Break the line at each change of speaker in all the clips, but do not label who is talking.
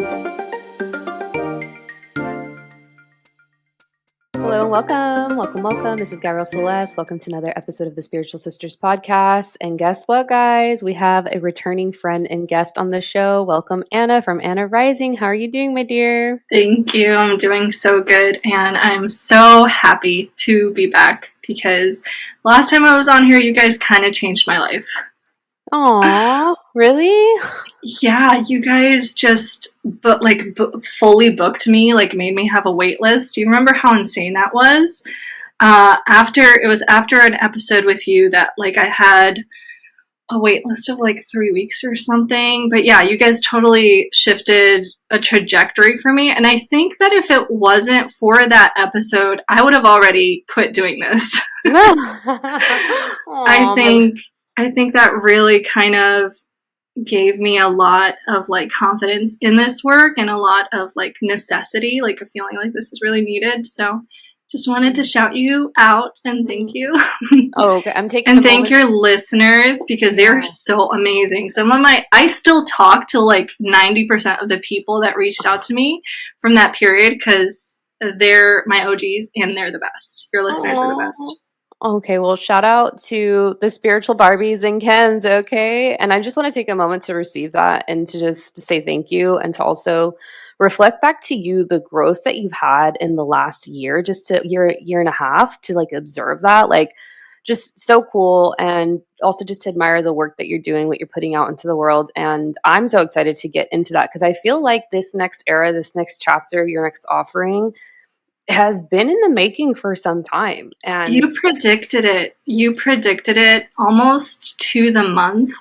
Hello and welcome. Welcome, welcome. This is Gabrielle Celeste. Welcome to another episode of the Spiritual Sisters podcast. And guess what, guys? We have a returning friend and guest on the show. Welcome, Anna from Anna Rising. How are you doing, my dear?
Thank you. I'm doing so good. And I'm so happy to be back because last time I was on here, you guys kind of changed my life.
Aw, really?
Yeah, you guys just fully booked me, like made me have a wait list. Do you remember how insane that was? After an episode with you that like I had a wait list of like 3 weeks or something. But yeah, you guys totally shifted a trajectory for me. And I think that if it wasn't for that episode, I would have already quit doing this. I think that really kind of gave me a lot of like confidence in this work and a lot of like necessity, like a feeling like this is really needed. So just wanted to shout you out and thank you.
Oh, okay. I'm taking
and thank your listeners because they're so amazing. I still talk to like 90% of the people that reached out to me from that period because they're my OGs and they're the best. Your listeners are the best.
Okay, well, shout out to the spiritual Barbies and Kens, okay? And I just want to take a moment to receive that and to just say thank you and to also reflect back to you the growth that you've had in the last year, just to year and a half to like observe that, like just so cool. And also just to admire the work that you're doing, what you're putting out into the world. And I'm so excited to get into that because I feel like this next era, this next chapter, your next offering has been in the making for some time. And
you predicted it. You predicted it almost to the month.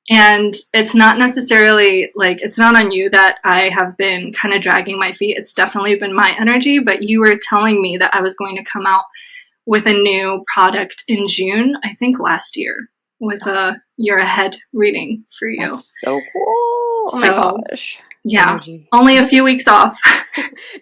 And it's not necessarily like, it's not on you that I have been kind of dragging my feet. It's definitely been my energy, but you were telling me that I was going to come out with a new product in June, I think last year, with a year ahead reading for you.
That's so cool. Oh my gosh.
Yeah, energy. Only a few weeks off.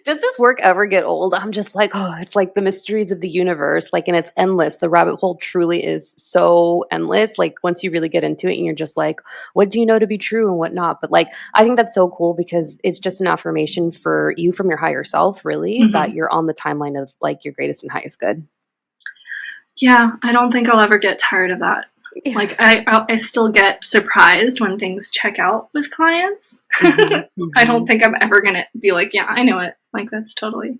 Does this work ever get old? I'm just like, oh, it's like the mysteries of the universe, like, and it's endless. The rabbit hole truly is so endless. Like once you really get into it and you're just like, what do you know to be true and what not? But like, I think that's so cool because it's just an affirmation for you from your higher self, really, that you're on the timeline of like your greatest and highest good.
Yeah, I don't think I'll ever get tired of that. Yeah. Like I still get surprised when things check out with clients. I don't think I'm ever gonna be like, yeah, I know it. Like that's totally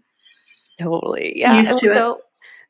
yeah.
Used to it.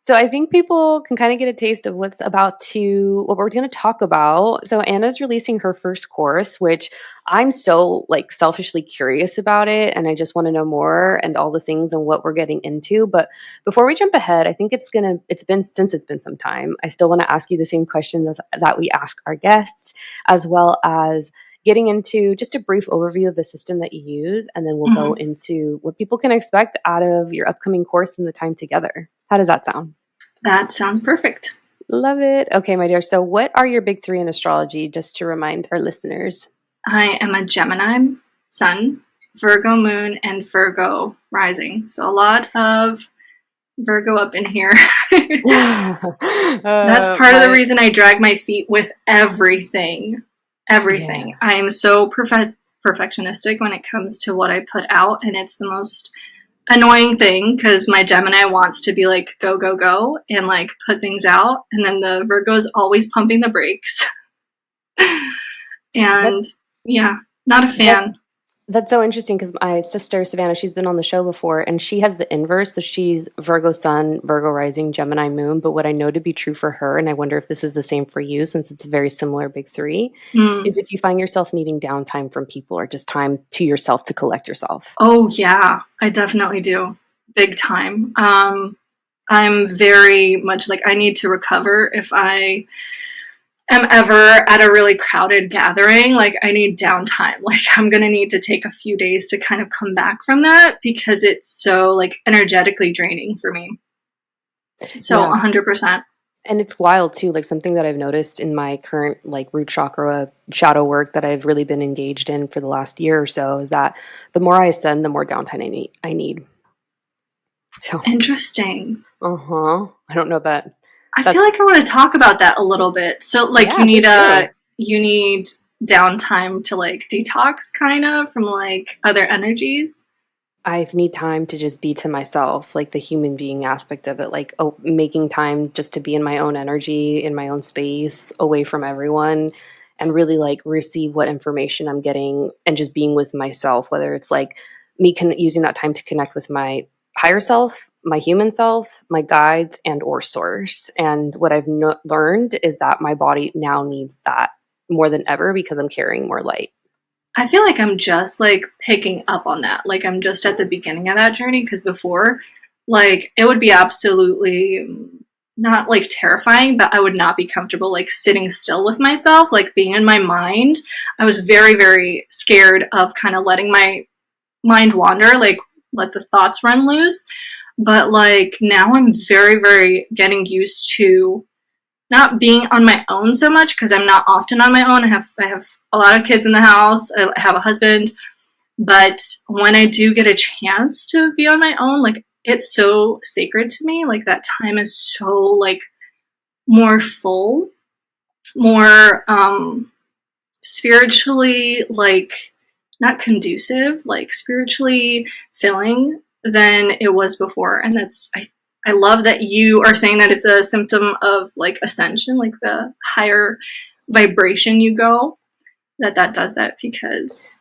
So I think people can kind of get a taste of what we're going to talk about. So Anna's releasing her first course, which I'm so like selfishly curious about it. And I just want to know more and all the things and what we're getting into. But before we jump ahead, I think it's been some time. I still want to ask you the same questions that we ask our guests, as well as getting into just a brief overview of the system that you use. And then we'll go into what people can expect out of your upcoming course and the time together. How does that sound?
That sounds perfect.
Love it. Okay, my dear. So what are your big three in astrology, just to remind our listeners?
I am a Gemini sun, Virgo moon, and Virgo rising. So a lot of Virgo up in here. That's part of the reason I drag my feet with everything. Everything. Yeah. I am so perfectionistic when it comes to what I put out, and it's the most annoying thing because my Gemini wants to be like go go go and like put things out, and then the Virgo is always pumping the brakes. And yeah, not a fan.
That's so interesting because my sister Savannah, she's been on the show before, and she has the inverse. So she's Virgo sun, Virgo rising, Gemini moon. But what I know to be true for her, and I wonder if this is the same for you, since it's a very similar big three, is if you find yourself needing downtime from people or just time to yourself to collect yourself.
Oh yeah, I definitely do, big time. I'm very much like I need to recover if I am ever at a really crowded gathering. Like I need downtime. Like I'm gonna need to take a few days to kind of come back from that because it's so like energetically draining for me. So 100%.
And it's wild too, like something that I've noticed in my current like root chakra shadow work that I've really been engaged in for the last year or so is that the more I ascend, the more downtime I need.
So interesting.
I don't know that.
I feel like I want to talk about that a little bit. So like you need downtime to like detox kind of from like other energies?
I need time to just be to myself, like the human being aspect of it, like oh, making time just to be in my own energy, in my own space, away from everyone, and really like receive what information I'm getting and just being with myself, whether it's like using that time to connect with my higher self, my human self, my guides, and or source. And what I've learned is that my body now needs that more than ever because I'm carrying more light.
I feel like I'm just like picking up on that. Like I'm just at the beginning of that journey because before, like it would be absolutely not like terrifying, but I would not be comfortable like sitting still with myself, like being in my mind. I was very, very scared of kind of letting my mind wander, like let the thoughts run loose. But like now I'm very, very getting used to not being on my own so much because I'm not often on my own. I have a lot of kids in the house. I have a husband, but when I do get a chance to be on my own, like it's so sacred to me. Like that time is so like more full, more spiritually like not conducive, like spiritually filling than it was before. And I love that you are saying that it's a symptom of like ascension, like the higher vibration you go, that does that because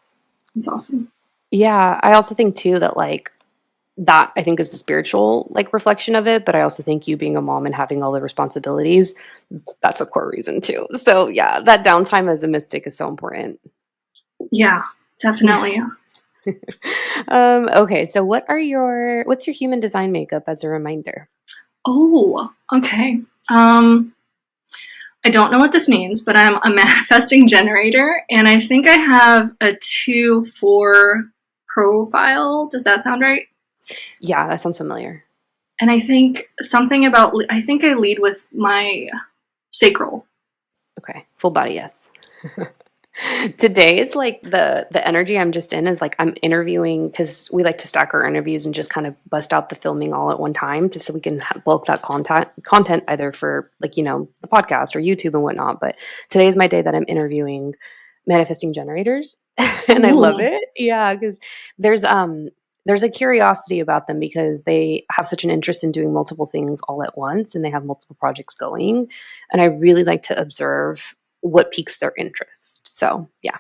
it's awesome.
Yeah, I also think too that like that I think is the spiritual like reflection of it, but I also think you being a mom and having all the responsibilities, that's a core reason too. So yeah, that downtime as a mystic is so important.
Yeah, definitely. Yeah.
Okay, so what's your human design makeup as a reminder?
Oh, okay. I don't know what this means, but I'm a manifesting generator, and I think I have a 2-4 profile. Does that sound right?
Yeah, that sounds familiar.
And I think something about, I think I lead with my sacral.
Okay, full body, yes. Today is like the energy I'm just in is like I'm interviewing because we like to stack our interviews and just kind of bust out the filming all at one time just so we can bulk that content either for like the podcast or YouTube and whatnot. But today is my day that I'm interviewing manifesting generators, and I love
Ooh,
it. Yeah, because there's um there's a curiosity about them because they have such an interest in doing multiple things all at once and they have multiple projects going, and I really like to observe what piques their interest. So yeah.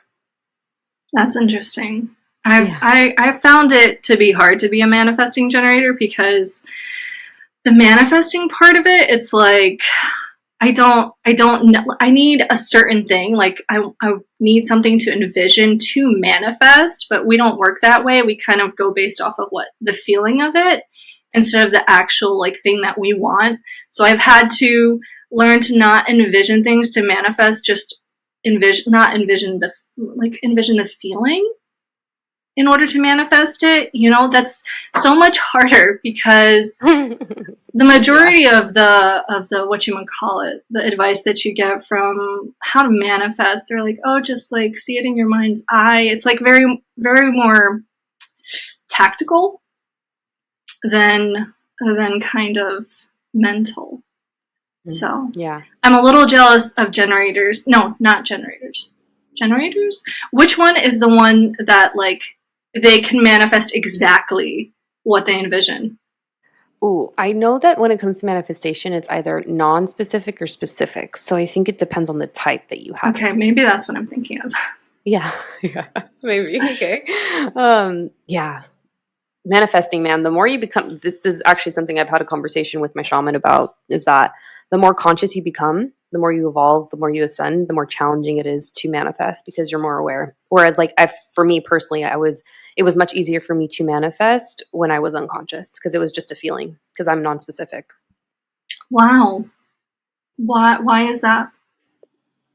that's interesting. I've
Yeah.
I, I've found it to be hard to be a manifesting generator because the manifesting part of it, it's like I don't know. I need a certain thing. Like I need something to envision to manifest, but we don't work that way. We kind of go based off of what the feeling of it instead of the actual like thing that we want. So I've had to learn to not envision things to manifest, just not envision envision the feeling in order to manifest it. That's so much harder because the
Yeah.
majority of the what you would call it, the advice that you get from how to manifest, they're like, oh, just like see it in your mind's eye. It's like very, very more tactical than kind of mental.
Mm.
So
Yeah.
I'm a little jealous of generators. No, not generators. Generators? Which one is the one that like they can manifest exactly what they envision?
Ooh, I know that when it comes to manifestation, it's either non-specific or specific. So I think it depends on the type that you have.
Okay, maybe that's what I'm thinking of.
Yeah. Yeah. Maybe. Okay. Yeah. Manifesting, man, the more you become, this is actually something I've had a conversation with my shaman about, is that the more conscious you become, the more you evolve, the more you ascend, the more challenging it is to manifest because you're more aware. Whereas like for me personally, it was much easier for me to manifest when I was unconscious because it was just a feeling because I'm non-specific.
Wow. Why is that?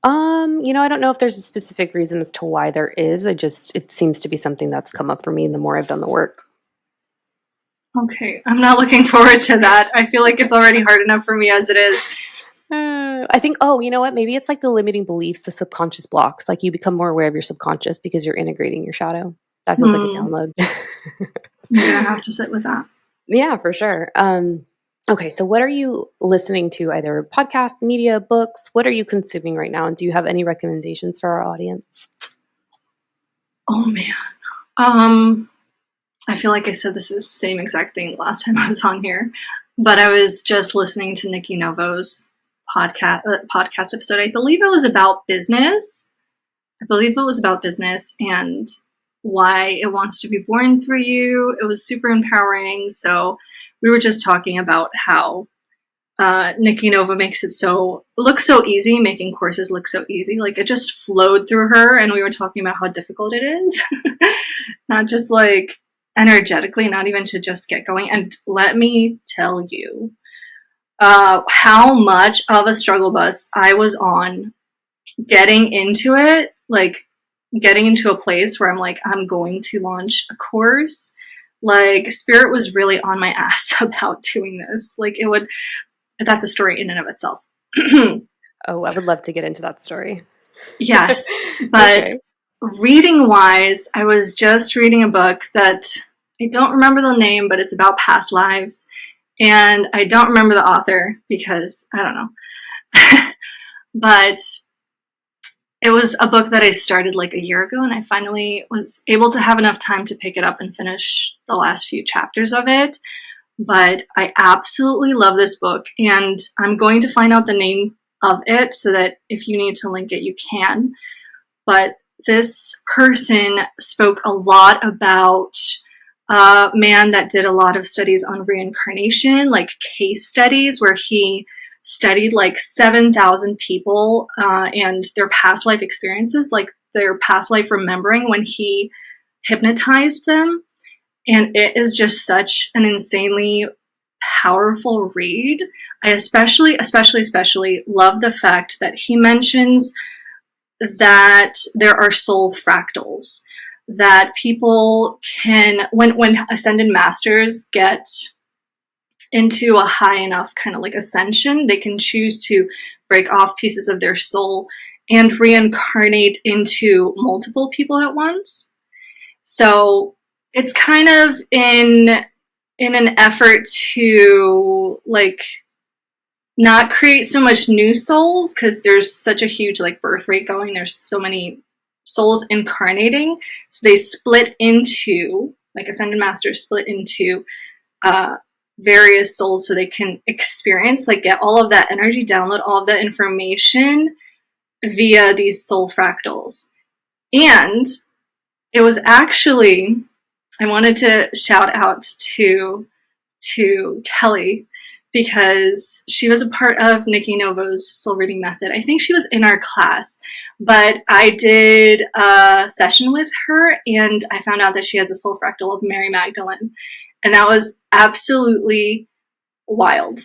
I don't know if there's a specific reason as to why there is. It seems to be something that's come up for me the more I've done the work.
Okay, I'm not looking forward to that. I feel like it's already hard enough for me as it is.
I think, oh, you know what? Maybe it's like the limiting beliefs, the subconscious blocks. Like you become more aware of your subconscious because you're integrating your shadow. That feels like a
Hmm,
download.
I'm gonna have to sit with that.
Yeah, for sure. Okay, so what are you listening to? Either podcasts, media, books? What are you consuming right now? And do you have any recommendations for our audience?
Oh man. I feel like I said this is the same exact thing last time I was on here, but I was just listening to Nikki Novo's podcast episode. I believe it was about business. And why it wants to be born through you. It was super empowering. So we were just talking about how Nikki Nova makes it look so easy, making courses look so easy. Like it just flowed through her, and we were talking about how difficult it is. Not just like energetically, not even to just get going. And let me tell you how much of a struggle bus I was on getting into it, like getting into a place where I'm like, I'm going to launch a course. Like Spirit was really on my ass about doing this. That's a story in and of itself.
Oh, I would love to get into that story.
Yes, but okay. Reading wise, I was just reading a book that I don't remember the name, but it's about past lives. And I don't remember the author because I don't know. But it was a book that I started like a year ago, and I finally was able to have enough time to pick it up and finish the last few chapters of it. But I absolutely love this book, and I'm going to find out the name of it so that if you need to link it, you can. But this person spoke a lot about a man that did a lot of studies on reincarnation, like case studies where he studied like 7,000 people and their past life experiences, like their past life remembering when he hypnotized them. And it is just such an insanely powerful read. I especially love the fact that he mentions that there are soul fractals, that people can, when ascended masters get into a high enough kind of like ascension, they can choose to break off pieces of their soul and reincarnate into multiple people at once. So it's kind of in an effort to like not create so much new souls, because there's such a huge like birth rate going. There's so many souls incarnating. So they split into, like ascended masters split into various souls so they can experience, like get all of that energy, download all of that information via these soul fractals. And it was actually, I wanted to shout out to Kelly, because she was a part of Nikki Novo's soul reading method. I think she was in our class, but I did a session with her and I found out that she has a soul fractal of Mary Magdalene. And that was absolutely wild.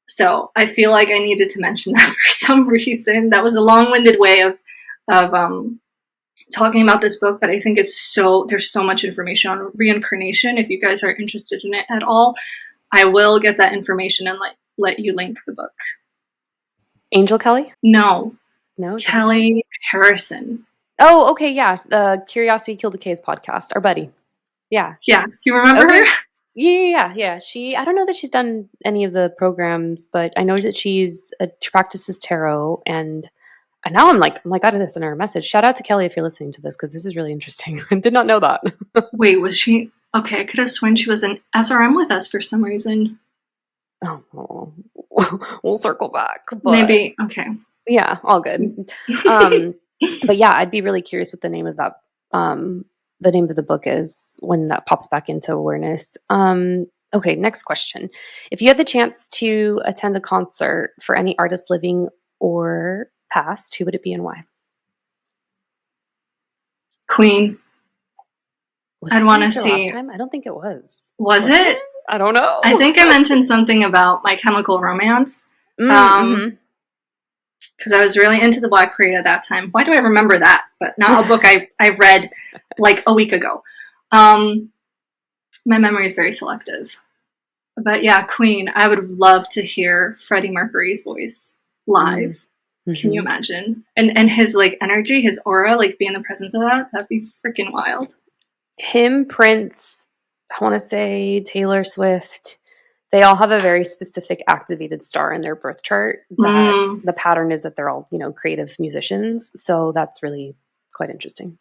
So I feel like I needed to mention that for some reason. That was a long-winded way of talking about this book, but I think there's so much information on reincarnation. If you guys are interested in it at all, I will get that information and let you link the book.
Angel Kelly?
No, Kelly Harrison.
Oh, okay, yeah. Curiosity Killed the Case podcast, our buddy. Yeah.
You remember her?
Yeah. I don't know that she's done any of the programs, but I know that she practices tarot, and now I'm like, I gotta send her a message. Shout out to Kelly if you're listening to this, because this is really interesting. I did not know that.
Wait, was she? Okay, I could have sworn she was in SRM with us for some reason.
Oh, we'll circle back. But
maybe, okay.
Yeah, all good. But yeah, I'd be really curious what the name of that, the name of the book is when that pops back into awareness. Okay, next question. If you had the chance to attend a concert for any artist living or past, who would it be and why?
Queen. I'd want to see.
Last time? I don't think it was.
Was it?
I don't know.
I think I mentioned something about My Chemical Romance. Because I was really into the Black Parade at that time. Why do I remember that? But not a book I read like a week ago. My memory is very selective. But yeah, Queen. I would love to hear Freddie Mercury's voice live. Can you imagine? And his like energy, his aura, like be in the presence of that. That'd be freaking wild.
Him, Prince, I want to say Taylor Swift, They all have a very specific activated star in their birth chart that
Mm.
the pattern is that they're all, creative musicians. So that's really quite interesting.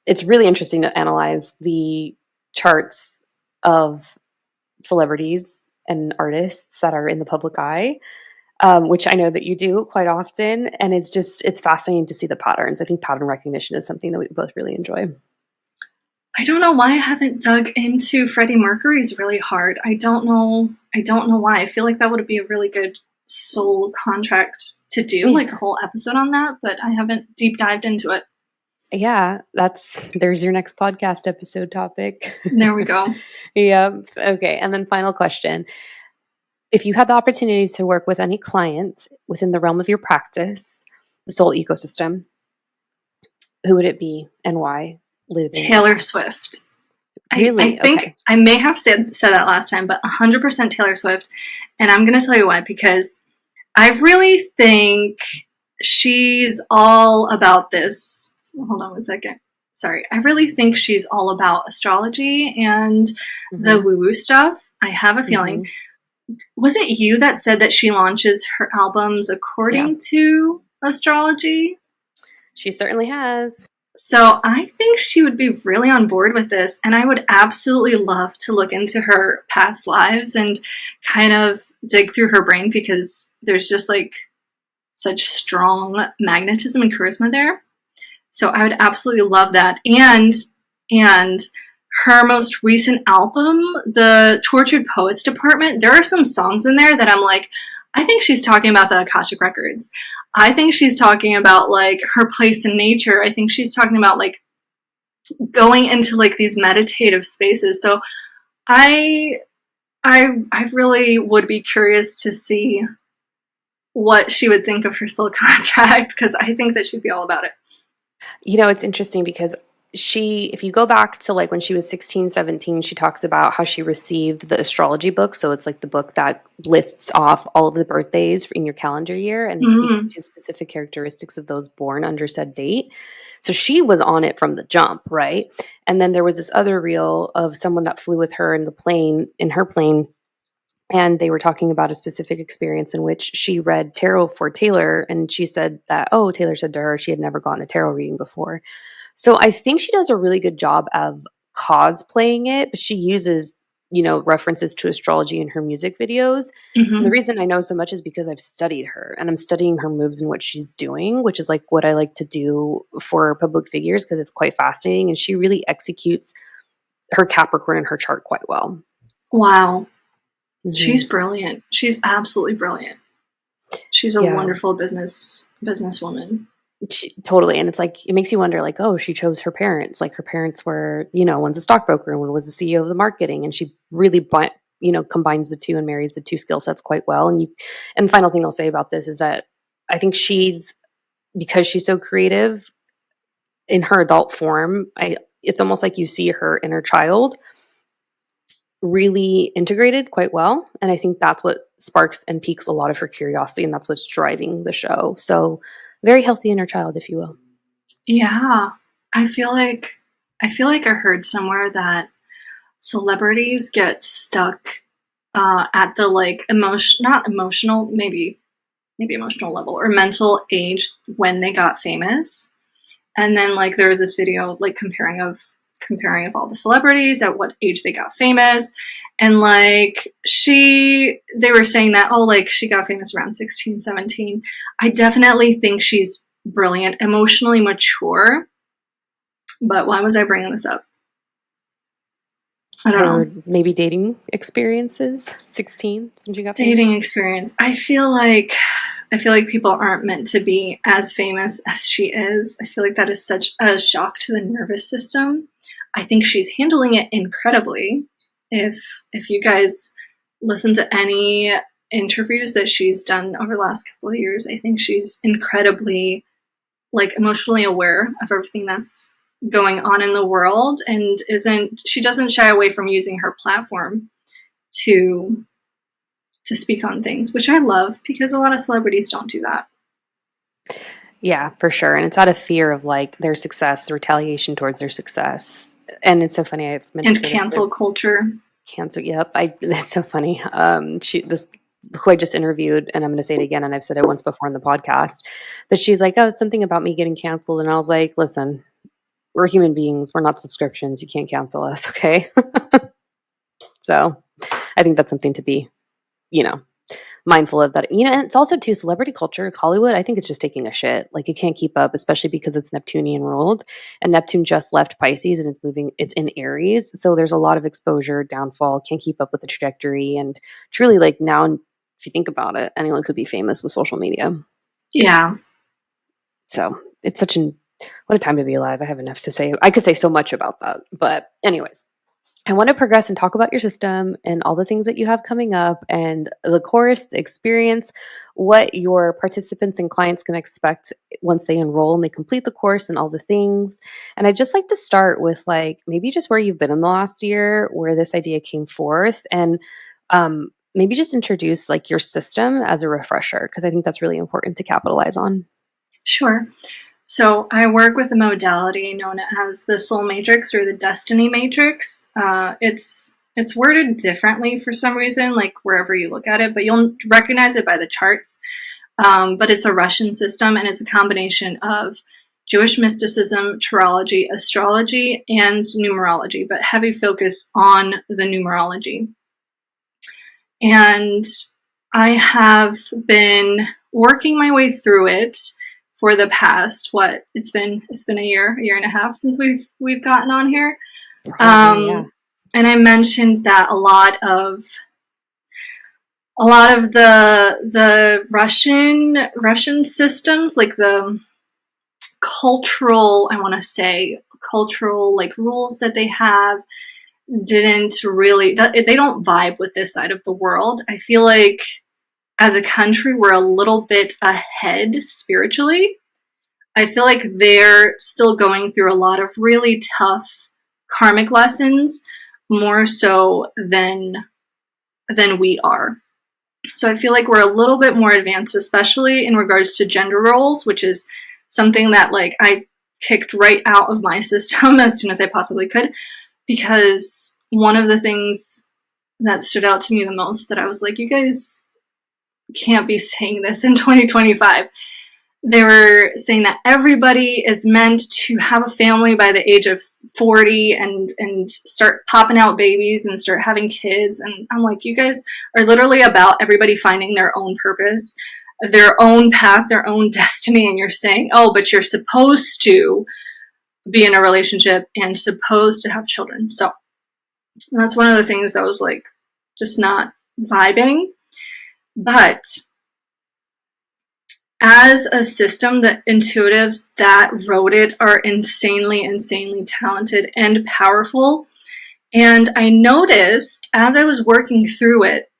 It's really interesting to analyze the charts of celebrities and artists that are in the public eye, which I know that you do quite often. And it's fascinating to see the patterns. I think pattern recognition is something that we both really enjoy.
I don't know why I haven't dug into Freddie Mercury's really hard. I don't know. I don't know why. I feel like that would be a really good soul contract to do, like a whole episode on that, but I haven't deep dived into it.
Yeah, there's your next podcast episode topic.
There we go.
Yep. Okay. And then final question. If you had the opportunity to work with any client within the realm of your practice, the soul ecosystem, who would it be and why?
Taylor Swift.
Really?
I think
okay.
I may have said that last time, but 100% Taylor Swift. And I'm going to tell you why, because I really think she's all about this. Hold on one second. Sorry. I really think she's all about astrology and the woo-woo stuff. I have a feeling. Was it you that said that she launches her albums according to astrology?
She certainly has.
So I think she would be really on board with this, and I would absolutely love to look into her past lives and kind of dig through her brain, because there's just like such strong magnetism and charisma there. So I would absolutely love that. And her most recent album, the Tortured Poets Department, there are some songs in there that I'm like, I think she's talking about the Akashic Records. I think she's talking about like her place in nature. I think she's talking about like going into like these meditative spaces. So I really would be curious to see what she would think of her soul contract, because I think that she'd be all about it.
It's interesting because if you go back to like when she was 16, 17, she talks about how she received the astrology book. So it's like the book that lists off all of the birthdays in your calendar year and speaks to specific characteristics of those born under said date. So she was on it from the jump, right? And then there was this other reel of someone that flew with her in her plane. And they were talking about a specific experience in which she read tarot for Taylor. And she said that, Taylor said to her she had never gotten a tarot reading before. So I think she does a really good job of cosplaying it, but she uses, references to astrology in her music videos. And the reason I know so much is because I've studied her and I'm studying her moves and what she's doing, which is like what I like to do for public figures because it's quite fascinating. And she really executes her Capricorn in her chart quite well.
Wow. She's brilliant. She's absolutely brilliant. She's a wonderful businesswoman.
Totally. And it's like, it makes you wonder, like, she chose her parents. Like her parents were, one's a stockbroker and one was the CEO of the marketing. And she really, combines the two and marries the two skill sets quite well. And the final thing I'll say about this is that I think because she's so creative in her adult form, it's almost like you see her inner child really integrated quite well. And I think that's what sparks and piques a lot of her curiosity. And that's what's driving the show. So very healthy inner child, if you will.
Yeah. I feel like I heard somewhere that celebrities get stuck at the like not emotional, maybe emotional level or mental age when they got famous. And then like there was this video like comparing of all the celebrities at what age they got famous. And like they were saying that, like she got famous around 16, 17. I definitely think she's brilliant, emotionally mature. But why was I bringing this up? I don't know.
Maybe dating experiences, 16, since you got
dating experience. I feel like people aren't meant to be as famous as she is. I feel like that is such a shock to the nervous system. I think she's handling it incredibly. If you guys listen to any interviews that she's done over the last couple of years, I think she's incredibly like emotionally aware of everything that's going on in the world, and she doesn't shy away from using her platform to speak on things, which I love because a lot of celebrities don't do that.
Yeah, for sure. And it's out of fear of like their success, the retaliation towards their success. And it's so funny. I've mentioned
and cancel culture.
Cancer. Yep. That's so funny. This who I just interviewed, and I'm going to say it again, and I've said it once before in the podcast, but she's like, "Oh, something about me getting canceled," and I was like, "Listen, we're human beings. We're not subscriptions. You can't cancel us, okay?" So, I think that's something to be, you know, mindful of that. And it's also too celebrity culture, Hollywood. I think it's just taking a shit. Like it can't keep up, especially because it's Neptunian ruled, and Neptune just left Pisces and it's moving. It's in Aries, so there's a lot of exposure, downfall. Can't keep up with the trajectory, and truly, like now, if you think about it, anyone could be famous with social media.
Yeah.
So it's such an what a time to be alive. I have enough to say. I could say so much about that, but anyways. I want to progress and talk about your system and all the things that you have coming up and the course, the experience, what your participants and clients can expect once they enroll and they complete the course and all the things. And I'd just like to start with like maybe just where you've been in the last year, where this idea came forth, and maybe just introduce like your system as a refresher, because I think that's really important to capitalize on.
Sure. So I work with a modality known as the Soul Matrix or the Destiny Matrix. It's worded differently for some reason, like wherever you look at it, but you'll recognize it by the charts. But it's a Russian system, and it's a combination of Jewish mysticism, tarology, astrology, and numerology, but heavy focus on the numerology. And I have been working my way through it for the past it's been a year and a half since we've gotten on here.
Probably, yeah.
And I mentioned that a lot of the Russian systems, like the cultural, I want to say cultural like rules that they have, didn't really, they don't vibe with this side of the world. I feel like as a country, we're a little bit ahead spiritually. I feel like they're still going through a lot of really tough karmic lessons, more so than we are. So I feel like we're a little bit more advanced, especially in regards to gender roles, which is something that like I kicked right out of my system as soon as I possibly could, because one of the things that stood out to me the most that I was like, you guys can't be saying this in 2025. They were saying that everybody is meant to have a family by the age of 40 and start popping out babies and start having kids. And I'm like, you guys are literally about everybody finding their own purpose, their own path, their own destiny. And you're saying, oh, but you're supposed to be in a relationship and supposed to have children. So that's one of the things that was like just not vibing. But as a system, the intuitives that wrote it are insanely talented and powerful. And I noticed as I was working through it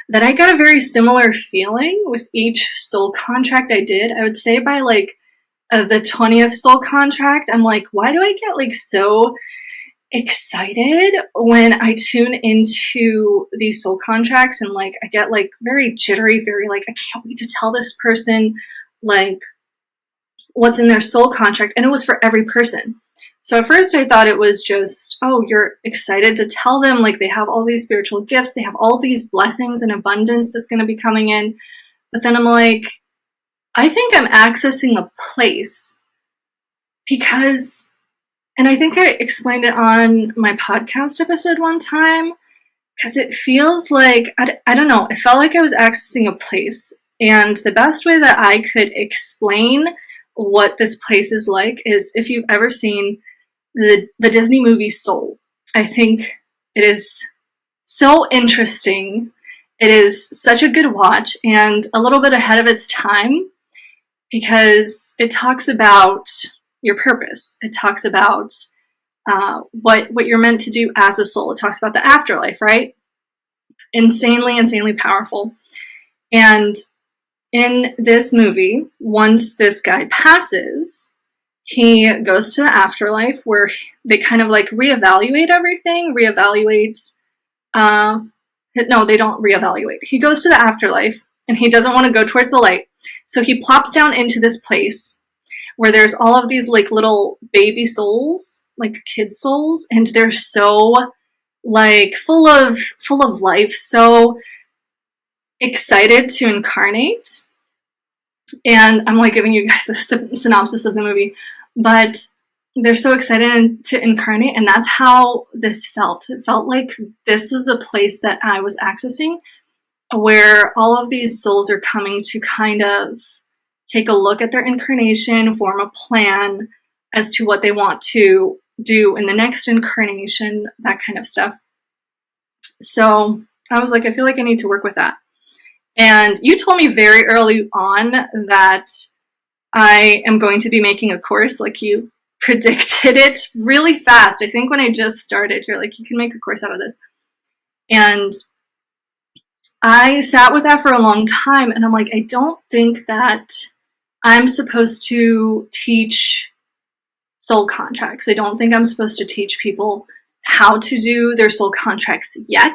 that I got a very similar feeling with each soul contract I did. I would say by like the 20th soul contract, I'm like, why do I get like so excited when I tune into these soul contracts, and like I get like very jittery, very like I can't wait to tell this person like what's in their soul contract. And it was for every person. So at first I thought it was just, oh, you're excited to tell them like they have all these spiritual gifts, they have all these blessings and abundance that's going to be coming in. But then I'm like, I think I'm accessing a place because, and I think I explained it on my podcast episode one time, because it feels like, I don't know, it felt like I was accessing a place. And the best way that I could explain what this place is like is if you've ever seen the Disney movie Soul. I think it is so interesting. It is such a good watch and a little bit ahead of its time because it talks about your purpose. It talks about what you're meant to do as a soul. It talks about the afterlife, right? Insanely powerful. And in this movie, once this guy passes, he goes to the afterlife where they kind of like reevaluate everything, no, they don't reevaluate. He goes to the afterlife and he doesn't want to go towards the light. So he plops down into this place where there's all of these like little baby souls, like kid souls, and they're so like full of life, so excited to incarnate. And I'm like giving you guys a synopsis of the movie, but they're so excited to incarnate, and that's how this felt. It felt like this was the place that I was accessing, where all of these souls are coming to kind of take a look at their incarnation, form a plan as to what they want to do in the next incarnation, that kind of stuff. So I was like, I feel like I need to work with that. And you told me very early on that I am going to be making a course, like you predicted it really fast. I think when I just started, you're like, you can make a course out of this. And I sat with that for a long time, and I'm like, I don't think that I'm supposed to teach soul contracts. I don't think I'm supposed to teach people how to do their soul contracts yet.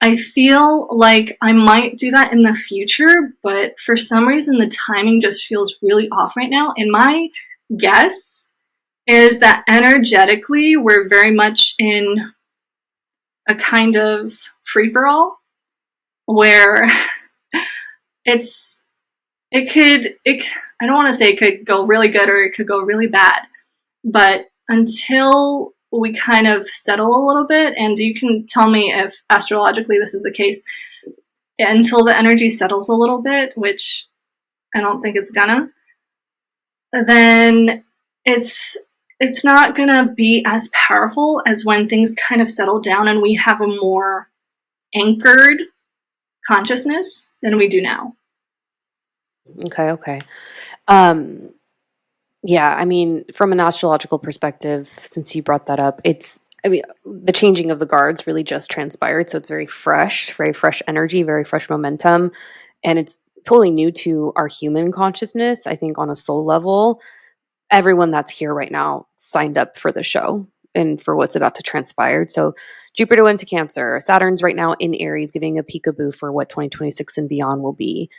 I feel like I might do that in the future, but for some reason the timing just feels really off right now. And my guess is that energetically we're very much in a kind of free-for-all where I don't want to say it could go really good or it could go really bad, but until we kind of settle a little bit, and you can tell me if astrologically this is the case, until the energy settles a little bit, which I don't think it's gonna, then it's not gonna be as powerful as when things kind of settle down and we have a more anchored consciousness than we do now.
Okay. Um, yeah, I mean, from an astrological perspective, since you brought that up, the changing of the guards really just transpired. So it's very fresh energy, very fresh momentum. And it's totally new to our human consciousness. I think on a soul level, everyone that's here right now signed up for the show and for what's about to transpire. So Jupiter went to Cancer. Saturn's right now in Aries, giving a peekaboo for what 2026 and beyond will be.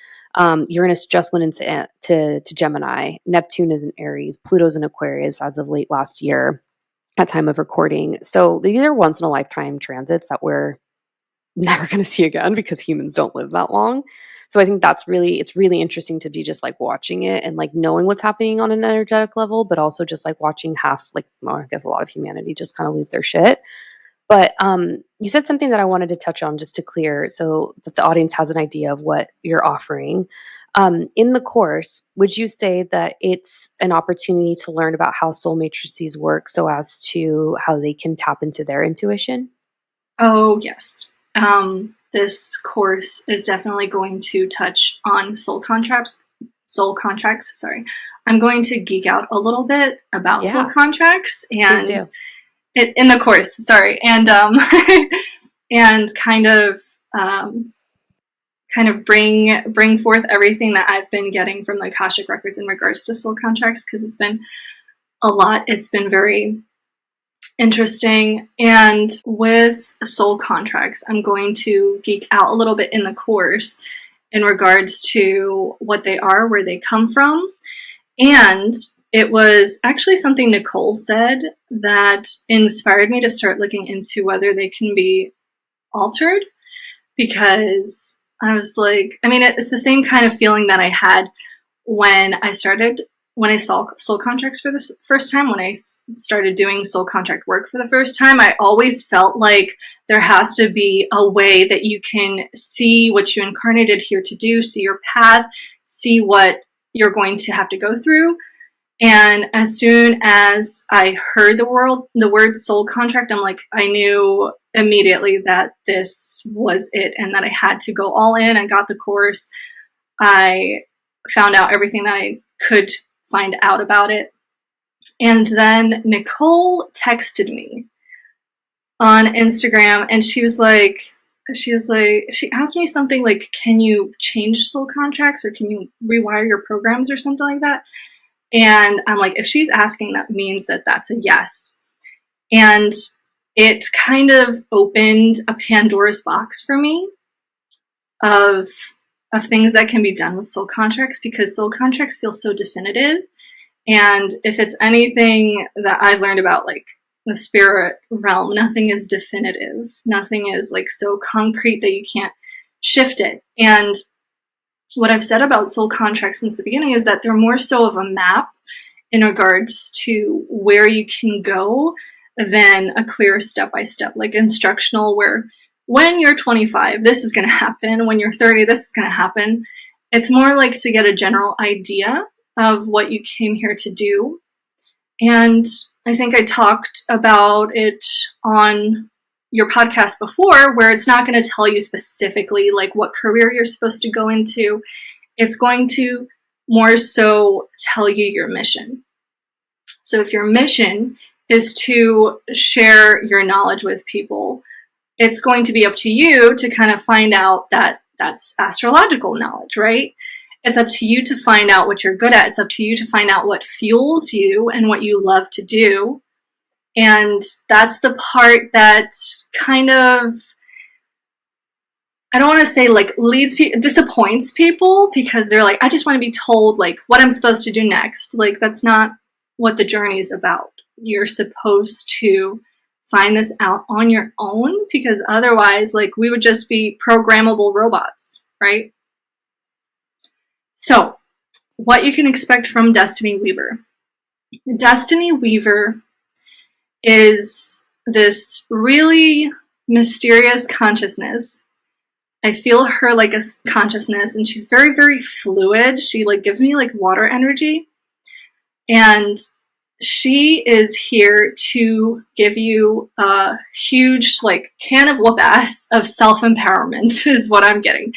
Uranus just went into to Gemini. Neptune is in Aries. Pluto's in Aquarius as of late last year at time of recording. So these are once in a lifetime transits that we're never going to see again because humans don't live that long. So I think it's really interesting to be just like watching it and like knowing what's happening on an energetic level, but also just like watching I guess a lot of humanity just kind of lose their shit. But you said something that I wanted to touch on just to clear so that the audience has an idea of what you're offering. In the course, would you say that it's an opportunity to learn about how soul matrices work so as to how they can tap into their intuition?
Oh, yes. This course is definitely going to touch on soul contracts. Soul contracts, sorry. I'm going to geek out a little bit about soul
Yeah,
contracts
please
and
do.
in the course, sorry, and and kind of bring forth everything that I've been getting from the Akashic records in regards to soul contracts, because it's been a lot. It's been very interesting. And with soul contracts, I'm going to geek out a little bit in the course in regards to what they are, where they come from. And it was actually something Nicole said that inspired me to start looking into whether they can be altered, because I was like, I mean, it's the same kind of feeling that I had when I saw soul contracts for the first time, when I started doing soul contract work for the first time. I always felt like there has to be a way that you can see what you incarnated here to do, see your path, see what you're going to have to go through. And as soon as I heard the word soul contract, I'm like, I knew immediately that this was it and that I had to go all in. I got the course. I found out everything that I could find out about it. And then Nicole texted me on Instagram, and she asked me something like, can you change soul contracts, or can you rewire your programs or something like that? And I'm like, if she's asking, that means that that's a yes. And it kind of opened a Pandora's box for me of things that can be done with soul contracts, because soul contracts feel so definitive. And if it's anything that I've learned about like the spirit realm. Nothing is definitive. Nothing is like so concrete that you can't shift it. And what I've said about soul contracts since the beginning is that they're more so of a map in regards to where you can go than a clear step-by-step, like instructional, where when you're 25, this is going to happen. When you're 30, this is going to happen. It's more like to get a general idea of what you came here to do. And I think I talked about it on your podcast before, where it's not going to tell you specifically like what career you're supposed to go into. It's going to more so tell you your mission. So if your mission is to share your knowledge with people, it's going to be up to you to kind of find out that that's astrological knowledge, right? It's up to you to find out what you're good at. It's up to you to find out what fuels you and what you love to do. And that's the part that kind of, I don't want to say like disappoints people, because they're like, I just want to be told like what I'm supposed to do next. Like, that's not what the journey is about. You're supposed to find this out on your own, because otherwise, like, we would just be programmable robots, right? So, what you can expect from Destiny Weaver. Destiny Weaver is this really mysterious consciousness. I feel her like a consciousness, and she's very, very fluid. She like gives me like water energy. And she is here to give you a huge like can of whoop ass of self-empowerment is what I'm getting.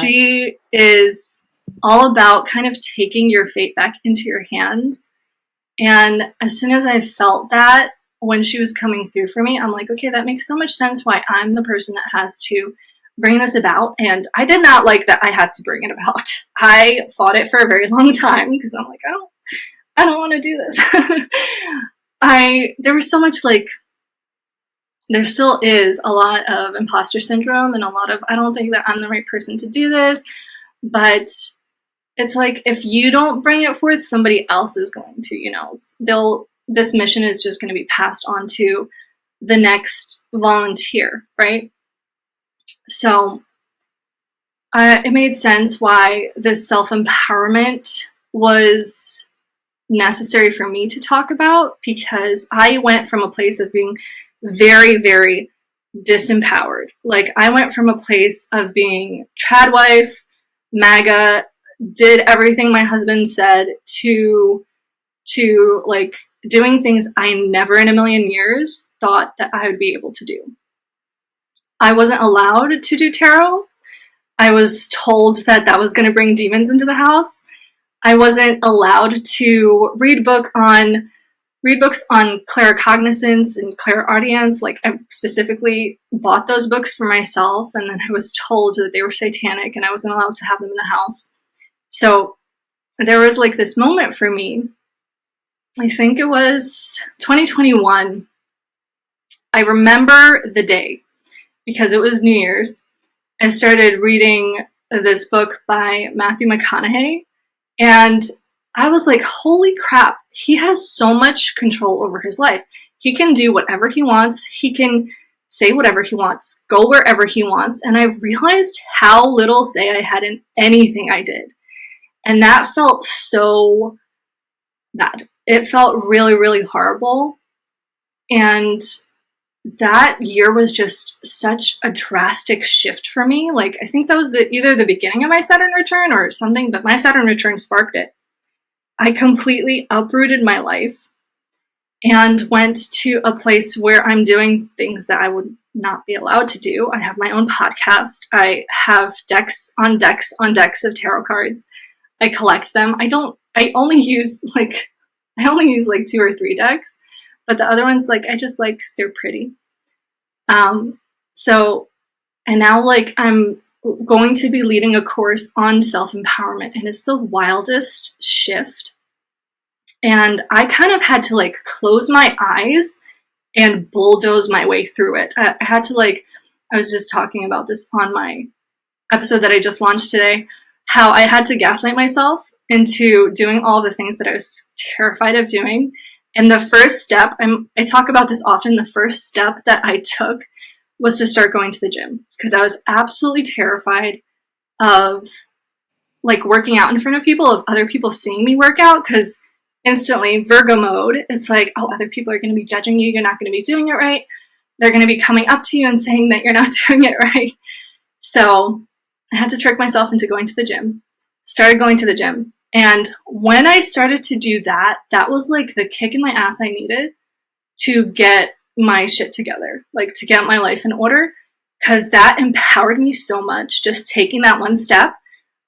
She is all about kind of taking your fate back into your hands. And as soon as I felt that when she was coming through for me, I'm like, okay, that makes so much sense why I'm the person that has to bring this about. And I did not like that I had to bring it about. I fought it for a very long time because I'm like, I don't want to do this. There was so much like, there still is a lot of imposter syndrome and a lot of, I don't think that I'm the right person to do this. But it's like, if you don't bring it forth, somebody else is going to, you know, this mission is just going to be passed on to the next volunteer, right? So it made sense why this self-empowerment was necessary for me to talk about, because I went from a place of being very, very disempowered. Like, I went from a place of being trad wife, MAGA, did everything my husband said, to like doing things I never in a million years thought that I would be able to do. I wasn't allowed to do tarot. I was told that that was going to bring demons into the house. I wasn't allowed to read books on claircognizance and clairaudience. Like, I specifically bought those books for myself, and then I was told that they were satanic and I wasn't allowed to have them in the house. So there was like this moment for me, I think it was 2021. I remember the day because it was New Year's. I started reading this book by Matthew McConaughey, and I was like, holy crap, he has so much control over his life. He can do whatever he wants. He can say whatever he wants, go wherever he wants. And I realized how little say I had in anything I did. And that felt so bad. It felt really, really horrible. And that year was just such a drastic shift for me. Like, I think that was either the beginning of my Saturn return or something, but my Saturn return sparked it. I completely uprooted my life and went to a place where I'm doing things that I would not be allowed to do. I have my own podcast. I have decks on decks on decks of tarot cards. I collect them. I only use like 2 or 3 decks, but the other ones, like, I just like, 'cause they're pretty. And now, like, I'm going to be leading a course on self-empowerment, and it's the wildest shift. And I kind of had to like close my eyes and bulldoze my way through it. I had to, like, I was just talking about this on my episode that I just launched today, how I had to gaslight myself into doing all the things that I was terrified of doing. And the first step, I talk about this often, the first step that I took was to start going to the gym, because I was absolutely terrified of like working out in front of people, of other people seeing me work out, because instantly Virgo mode is like, oh, other people are going to be judging you. You're not going to be doing it right. They're going to be coming up to you and saying that you're not doing it right. So I had to trick myself into going to the gym, started going to the gym. And when I started to do that, that was like the kick in my ass I needed to get my shit together, like to get my life in order, because that empowered me so much. Just taking that one step,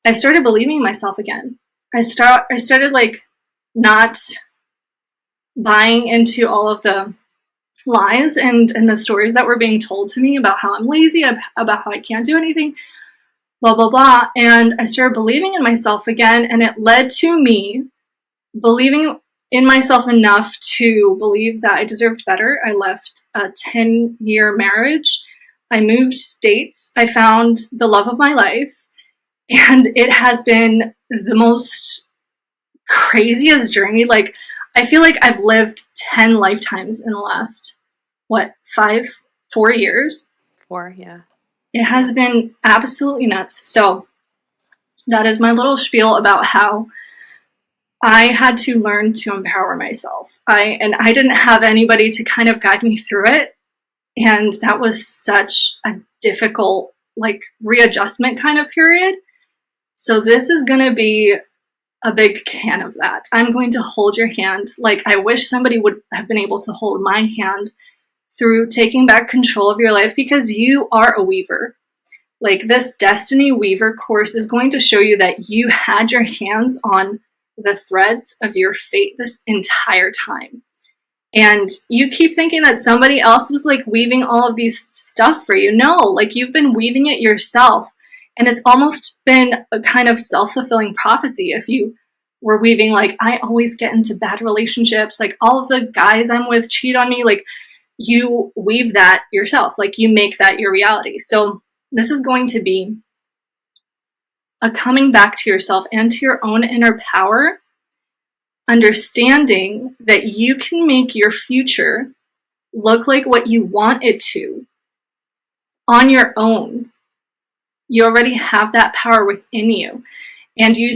I started believing in myself again. I started like not buying into all of the lies and the stories that were being told to me about how I'm lazy, about how I can't do anything, blah, blah, blah. And I started believing in myself again, and it led to me believing in myself enough to believe that I deserved better. I left a 10-year marriage. I moved states. I found the love of my life. And it has been the most craziest journey. Like, I feel like I've lived 10 lifetimes in the last, 4 years?
4, yeah.
It has been absolutely nuts. So that is my little spiel about how I had to learn to empower myself. I didn't have anybody to kind of guide me through it. And that was such a difficult, like, readjustment kind of period. So this is going to be a big can of that. I'm going to hold your hand. Like, I wish somebody would have been able to hold my hand through taking back control of your life, because you are a weaver. Like, this Destiny Weaver course is going to show you that you had your hands on the threads of your fate this entire time. And you keep thinking that somebody else was like weaving all of these stuff for you. No, like, you've been weaving it yourself. And it's almost been a kind of self-fulfilling prophecy. If you were weaving, like, I always get into bad relationships, like, all of the guys I'm with cheat on me, like, you weave that yourself, like, you make that your reality. So this is going to be a coming back to yourself and to your own inner power, understanding that you can make your future look like what you want it to on your own. You already have that power within you. And you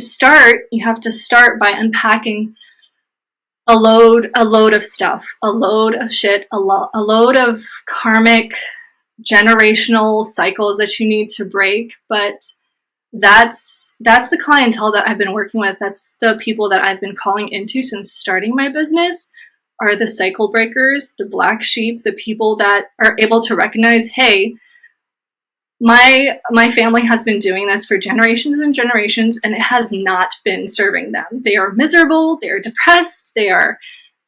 have to start by unpacking a load of stuff, a load of shit, a load of karmic generational cycles that you need to break. But that's the clientele that I've been working with. That's the people that I've been calling into since starting my business, are the cycle breakers, the black sheep, the people that are able to recognize, hey, my family has been doing this for generations and generations, and it has not been serving them. They are miserable, they are depressed, they are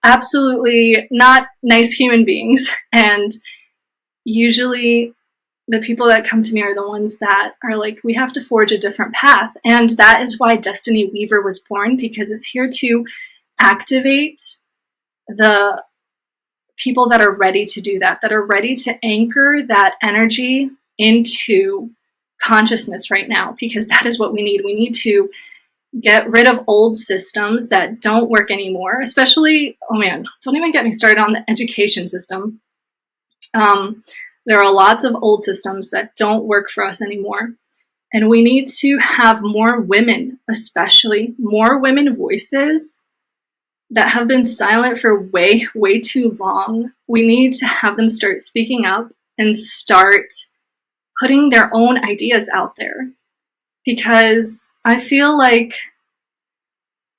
absolutely not nice human beings. And usually the people that come to me are the ones that are like, we have to forge a different path. And that is why Destiny Weaver was born, because it's here to activate the people that are ready to do that are ready to anchor that energy into consciousness right now, because that is what we need. We need to get rid of old systems that don't work anymore, especially, oh man, don't even get me started on the education system. There are lots of old systems that don't work for us anymore. And we need to have more women, especially more women voices that have been silent for way, way too long. We need to have them start speaking up and start putting their own ideas out there. Because I feel like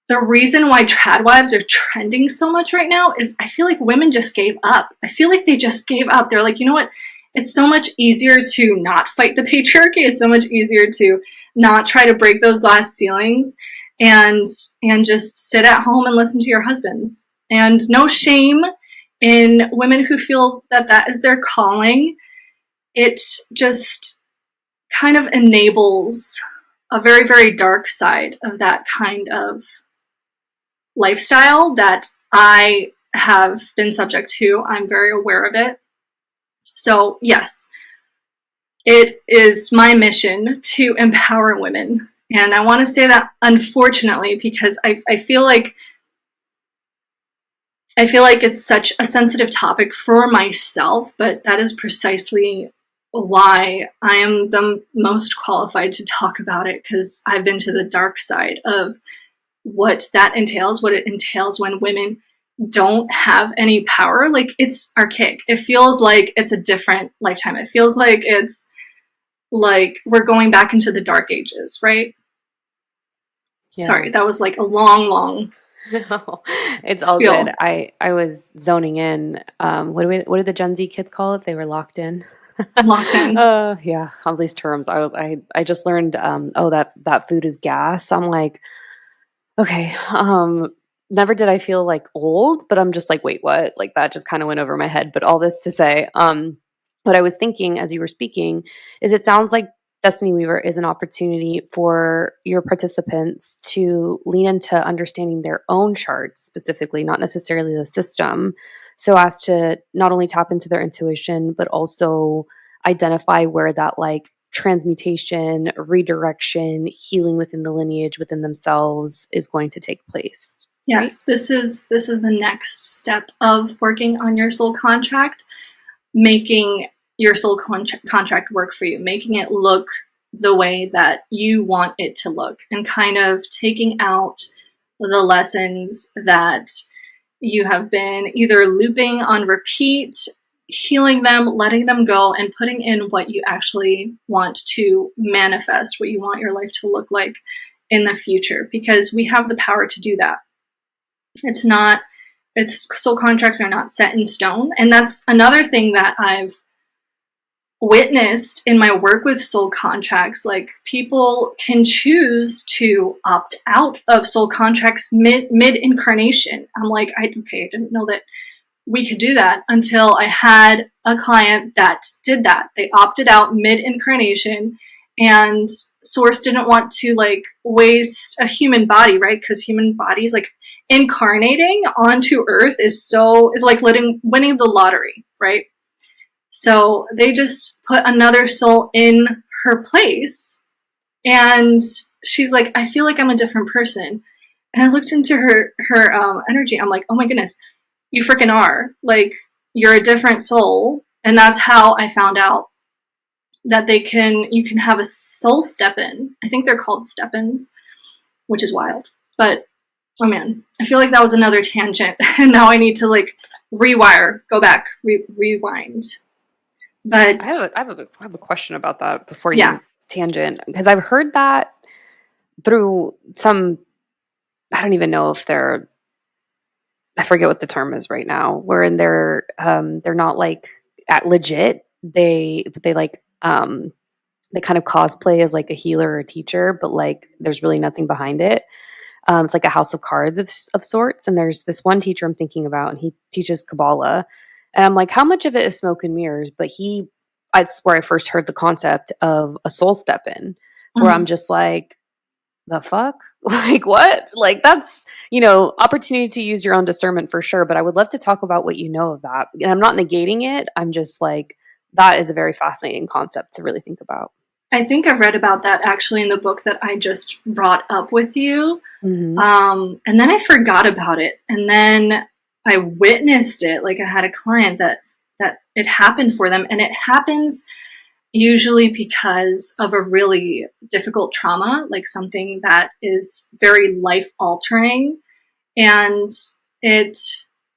the reason why tradwives are trending so much right now is I feel like women just gave up. I feel like they just gave up. They're like, you know what? It's so much easier to not fight the patriarchy. It's so much easier to not try to break those glass ceilings and just sit at home and listen to your husbands. And no shame in women who feel that that is their calling. It just kind of enables a very, very dark side of that kind of lifestyle that I have been subject to. I'm very aware of it. So yes, it is my mission to empower women. And I want to say that unfortunately, because I feel like I feel like it's such a sensitive topic for myself, but that is precisely why I am the most qualified to talk about it, because I've been to the dark side of what that entails, what it entails when women don't have any power. Like, it's archaic. It feels like it's a different lifetime. It feels like it's like we're going back into the dark ages, right?
Yeah.
Sorry, that was like a long, long
No, it's all good.
spiel.
I was zoning in. What did the Gen Z kids call it? They were locked in.
Locked in.
Yeah, all these terms. I just learned oh that food is gas. I'm like, okay, never did I feel like old, but I'm just like, wait, what? Like that just kind of went over my head. But all this to say, what I was thinking as you were speaking is it sounds like Destiny Weaver is an opportunity for your participants to lean into understanding their own charts specifically, not necessarily the system, so as to not only tap into their intuition, but also identify where that like transmutation, redirection, healing within the lineage, within themselves is going to take place, right?
Yes, this is the next step of working on your soul contract, making your soul contract work for you, making it look the way that you want it to look, and kind of taking out the lessons that you have been either looping on repeat, healing them, letting them go, and putting in what you actually want to manifest, what you want your life to look like in the future, because we have the power to do that. It's not, it's soul contracts are not set in stone. And that's another thing that I've witnessed in my work with soul contracts. Like, people can choose to opt out of soul contracts mid incarnation. I'm like, okay, I didn't know that we could do that until I had a client that did that. They opted out mid incarnation, and Source didn't want to like waste a human body, right? Because human bodies, like, incarnating onto Earth is like winning the lottery, right? So they just put another soul in her place, and she's like, I feel like I'm a different person. And I looked into her energy. I'm like, oh my goodness, you freaking are. Like, you're a different soul. And that's how I found out that you can have a soul step in. I think they're called step ins, which is wild. But oh man, I feel like that was another tangent. And now I need to like go back, rewind. But
I have a question about that before
yeah.
you tangent, because I've heard that through some, I don't even know if they're, I forget what the term is right now, wherein they're not like at legit. They like they kind of cosplay as like a healer or a teacher, but like there's really nothing behind it. It's like a house of cards of sorts. And there's this one teacher I'm thinking about, and he teaches Kabbalah. And I'm like, how much of it is smoke and mirrors? But that's where I first heard the concept of a soul step in, where I'm
Mm-hmm.
just like, the fuck? Like, what? Like, that's, opportunity to use your own discernment for sure. But I would love to talk about what you know of that. And I'm not negating it. I'm just like, that is a very fascinating concept to really think about.
I think I've read about that actually in the book that I just brought up with you.
Hmm.
And then I forgot about it. And then I witnessed it. Like, I had a client that it happened for them. And it happens usually because of a really difficult trauma, like something that is very life altering. And it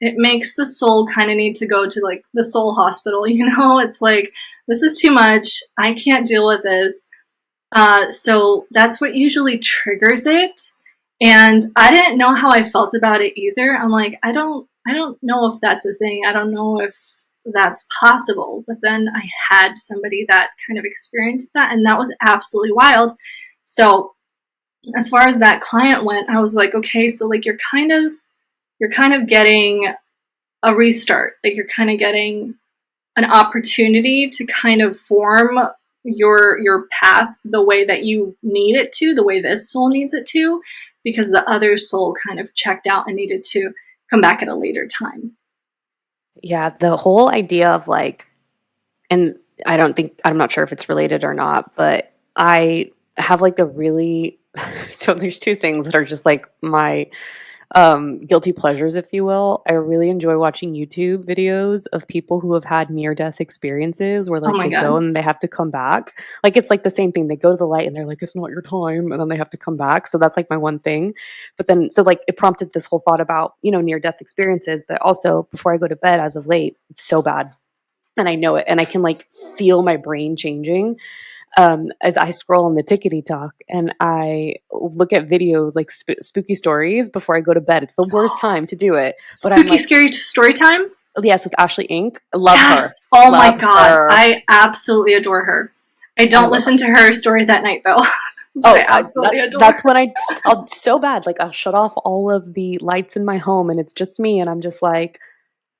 it makes the soul kind of need to go to like the soul hospital. It's like, this is too much, I can't deal with this. So that's what usually triggers it. And I didn't know how I felt about it either. I'm like, I don't know if that's a thing, I don't know if that's possible. But then I had somebody that kind of experienced that, and that was absolutely wild. So as far as that client went, I was like, okay, so like you're kind of getting a restart. Like, you're kind of getting an opportunity to kind of form your path the way that you need it to, the way this soul needs it to, because the other soul kind of checked out and needed to come back at a later time.
Yeah, the whole idea of like, and I'm not sure if it's related or not, but I have like a really, so there's two things that are just like my guilty pleasures, if you will. I really enjoy watching YouTube videos of people who have had near-death experiences where,
Oh
like,
my
they go
god.
and they have to come back. Like, it's like the same thing. They go to the light and they're like, "It's not your time," and then they have to come back. So that's like my one thing. But then, so like, it prompted this whole thought about, near-death experiences, but also before I go to bed as of late, it's so bad. And I know it, and I can like feel my brain changing as I scroll on the tickety talk and I look at videos like spooky stories before I go to bed. It's the worst time to do it, but I'm
Spooky
like,
scary story time?
yes, with Ashley Inc. Love her,
Yes. Oh my
love
god.
her.
I absolutely adore her. I
I
don't
love
listen
her.
to her stories at night though. But I
Oh,
absolutely adore
that's
her.
when I'll so bad. Like I'll shut off all of the lights in my home and it's just me, and I'm just like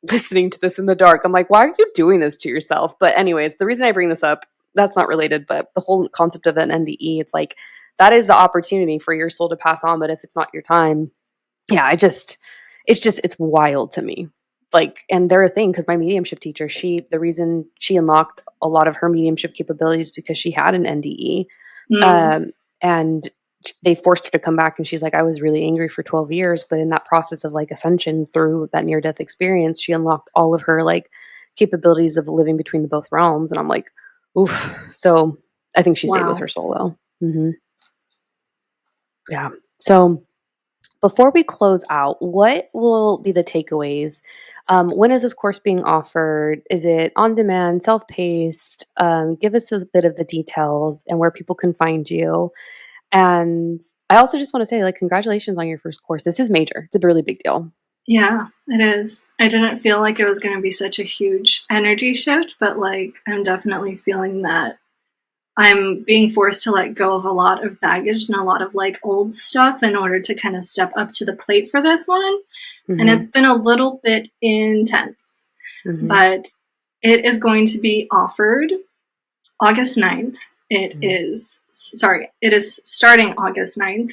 listening to this in the dark. I'm like, why are you doing this to yourself? But anyways, the reason I bring this up, that's not related, but the whole concept of an NDE, it's like that is the opportunity for your soul to pass on. But if it's not your time, yeah, it's wild to me. Like, and they're a thing because my mediumship teacher, the reason she unlocked a lot of her mediumship capabilities because she had an NDE.
Mm,
Um, and they forced her to come back, and she's like, I was really angry for 12 years, but in that process of like ascension through that near death experience, she unlocked all of her like capabilities of living between the both realms. And I'm like, oof. So I think she stayed with
wow.
her soul though. Yeah. So before we close out, what will be the takeaways? When is this course being offered? Is it on demand, self paced? Give us a bit of the details and where people can find you. And I also just want to say, like, congratulations on your first course. This is major. It's a really big deal.
Yeah, it is. I didn't feel like it was going to be such a huge energy shift, but like I'm definitely feeling that I'm being forced to let go of a lot of baggage and a lot of like old stuff in order to kind of step up to the plate for this one. And
Hmm.
it's been a little bit intense,
Hmm.
but it is going to be offered August 9th. It is starting August 9th.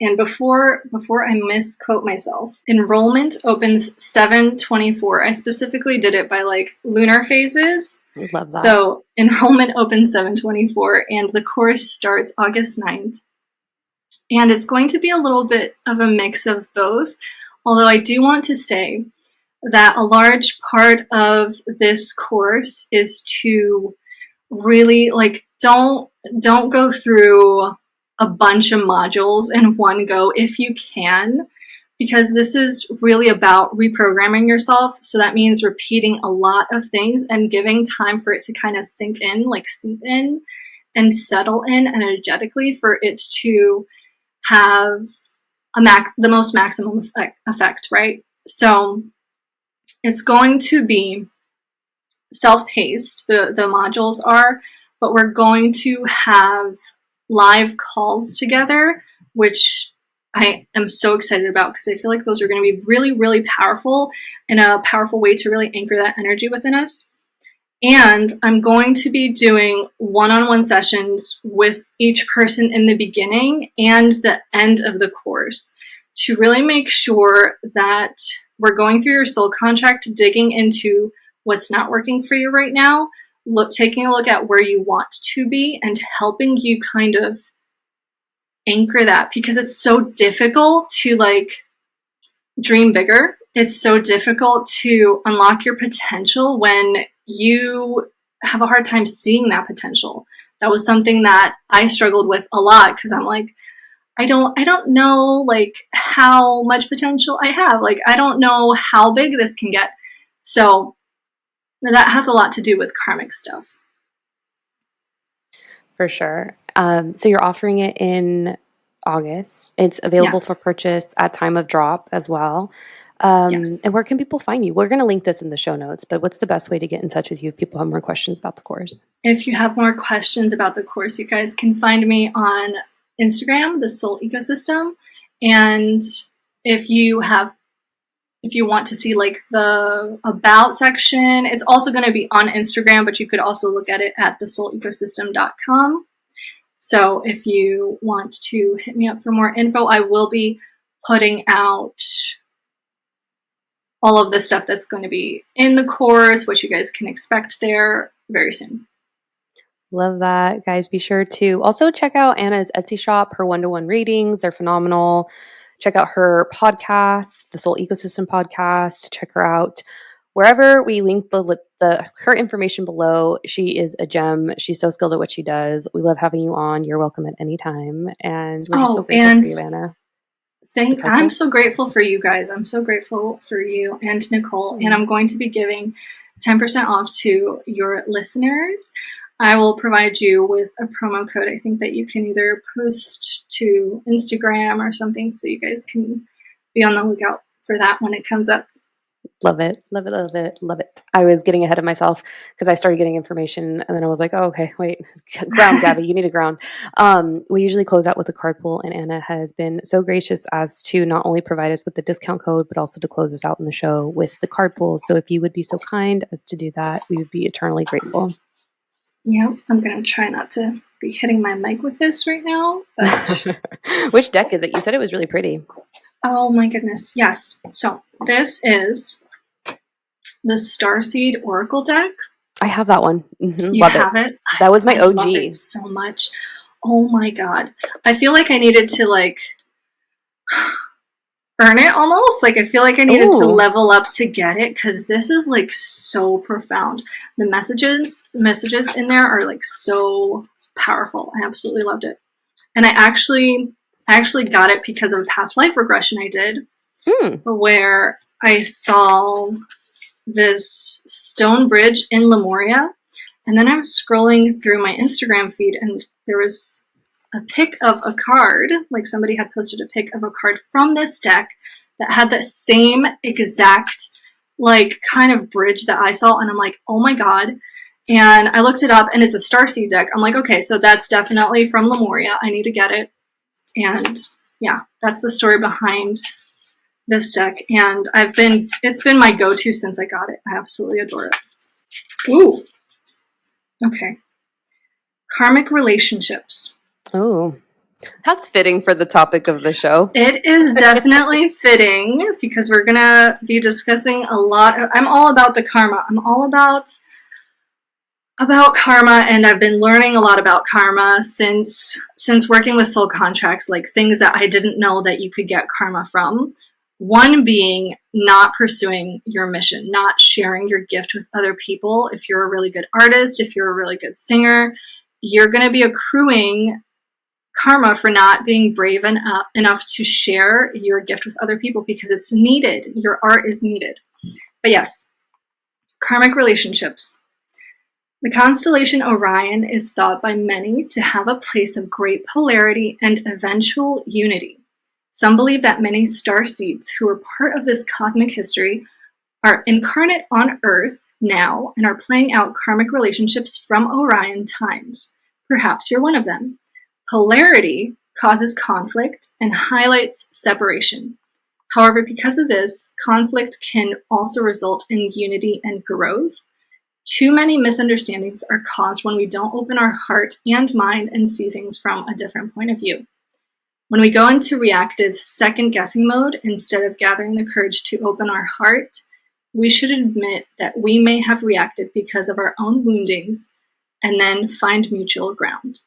And before I misquote myself, enrollment opens 7/24. I specifically did it by like lunar phases.
Love that.
So enrollment opens 7/24 and the course starts August 9th. And it's going to be a little bit of a mix of both. Although I do want to say that a large part of this course is to really like don't go through a bunch of modules in one go if you can, because this is really about reprogramming yourself. So that means repeating a lot of things and giving time for it to kind of sink in, like seep in and settle in energetically for it to have the most maximum effect, right? So it's going to be self-paced, the modules are, but we're going to have live calls together, which I am so excited about because I feel like those are going to be really, really powerful and a powerful way to really anchor that energy within us. And I'm going to be doing one-on-one sessions with each person in the beginning and the end of the course to really make sure that we're going through your soul contract, digging into what's not working for you right now, taking a look at where you want to be and helping you kind of anchor that, because it's so difficult to like dream bigger. It's so difficult to unlock your potential when you have a hard time seeing that potential. That was something that I struggled with a lot because I'm like, I don't know like how much potential I have. Like I don't know how big this can get. So that has a lot to do with karmic stuff.
For sure. So you're offering it in August. It's available for
Yes.
purchase at time of drop as well.
Yes.
And where can people find you? We're going to link this in the show notes, but what's the best way to get in touch with you if people have more questions about the course?
If you have more questions about the course, you guys can find me on Instagram, the Soul Ecosystem. And if you have if you want to see like the about section, it's also going to be on Instagram, but you could also look at it at thesoulecosystem.com. So if you want to hit me up for more info, I will be putting out all of the stuff that's going to be in the course, what you guys can expect there very soon.
Love that. Guys, be sure to also check out Anna's Etsy shop, her one-to-one readings. They're phenomenal. check out her podcast, the Soul Ecosystem podcast. Check her out wherever we link the her information below. She is a gem. She's so skilled at what she does. We love having you on. You're welcome at any time, and we're just so
Oh,
grateful
and
for you, Anna.
I'm so grateful for you guys. I'm so grateful for you and Nicole. And I'm going to be giving 10% off to your listeners. I will provide you with a promo code. I think that you can either post to Instagram or something, so you guys can be on the lookout for that when it comes up.
Love it. Love it. Love it. Love it. I was getting ahead of myself because I started getting information and then I was like, oh, okay, wait, ground, Gabby, you need a ground. We usually close out with a card pull, and Anna has been so gracious as to not only provide us with the discount code, but also to close us out in the show with the card pull. So if you would be so kind as to do that, we would be eternally grateful.
Yeah, I'm going to try not to be hitting my mic with this right now. But
which deck is it? You said it was really pretty.
Oh my goodness, yes. So this is the Starseed Oracle deck.
I have that one. Mm-hmm.
You
love
have it?
That was my OG.
Love it so much. Oh my god. I feel like I needed to earn it almost. Like I feel like I needed to level up to get it, because this is like so profound. The messages in there are like so powerful. I absolutely loved it. And I actually got it because of a past life regression I did, where I saw this stone bridge in Lemuria, and then I was scrolling through my Instagram feed, and there was a pic of a card, like somebody had posted a pic of a card from this deck that had the same exact like kind of bridge that I saw, and I'm like, oh my god. And I looked it up, and it's a Starseed deck. I'm like, okay, so that's definitely from Lemuria. I need to get it. And yeah, that's the story behind this deck, and it's been my go-to since I got it. I absolutely adore it. Ooh. Okay. Karmic relationships.
Oh, that's fitting for the topic of the show.
It is definitely fitting, because we're gonna be discussing a lot. I'm all about the karma. I'm all about karma, and I've been learning a lot about karma since working with soul contracts, like things that I didn't know that you could get karma from. One being not pursuing your mission, not sharing your gift with other people. If you're a really good artist, if you're a really good singer, you're going to be accruing karma for not being brave enough to share your gift with other people, because it's needed. Your art is needed. But yes, karmic relationships. The constellation Orion is thought by many to have a place of great polarity and eventual unity. Some believe that many starseeds who are part of this cosmic history are incarnate on Earth now and are playing out karmic relationships from Orion times. Perhaps you're one of them. Polarity causes conflict and highlights separation. However, because of this, conflict can also result in unity and growth. Too many misunderstandings are caused when we don't open our heart and mind and see things from a different point of view. When we go into reactive second-guessing mode, instead of gathering the courage to open our heart, we should admit that we may have reacted because of our own woundings, and then find mutual ground.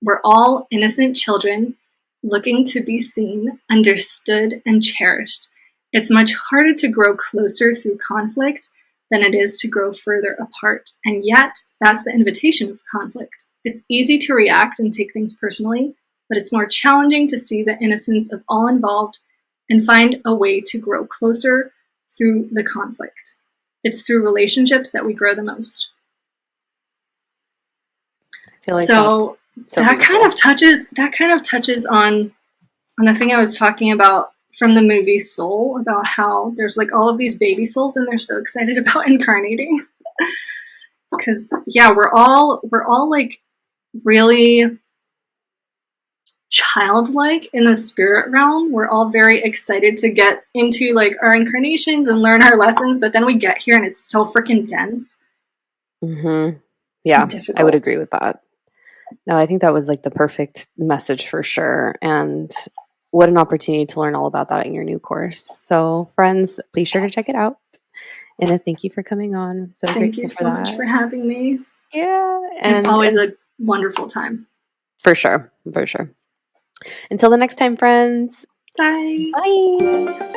We're all innocent children looking to be seen, understood, and cherished. It's much harder to grow closer through conflict than it is to grow further apart. And yet, that's the invitation of conflict. It's easy to react and take things personally, but it's more challenging to see the innocence of all involved and find a way to grow closer through the conflict. It's through relationships that we grow the most.
I feel like
so that kind of touches on the thing I was talking about from the movie Soul, about how there's like all of these baby souls and they're so excited about incarnating. Because yeah, we're all like really childlike in the spirit realm. We're all very excited to get into like our incarnations and learn our lessons, but then we get here and it's so freaking dense.
Yeah, I would agree with that. No, I think that was like the perfect message for sure. And what an opportunity to learn all about that in your new course. So friends, be sure to check it out. And thank you for coming on. So
thank you so much for having me.
Yeah.
And it's always a wonderful time.
For sure. Until the next time, friends,
Bye.
Bye.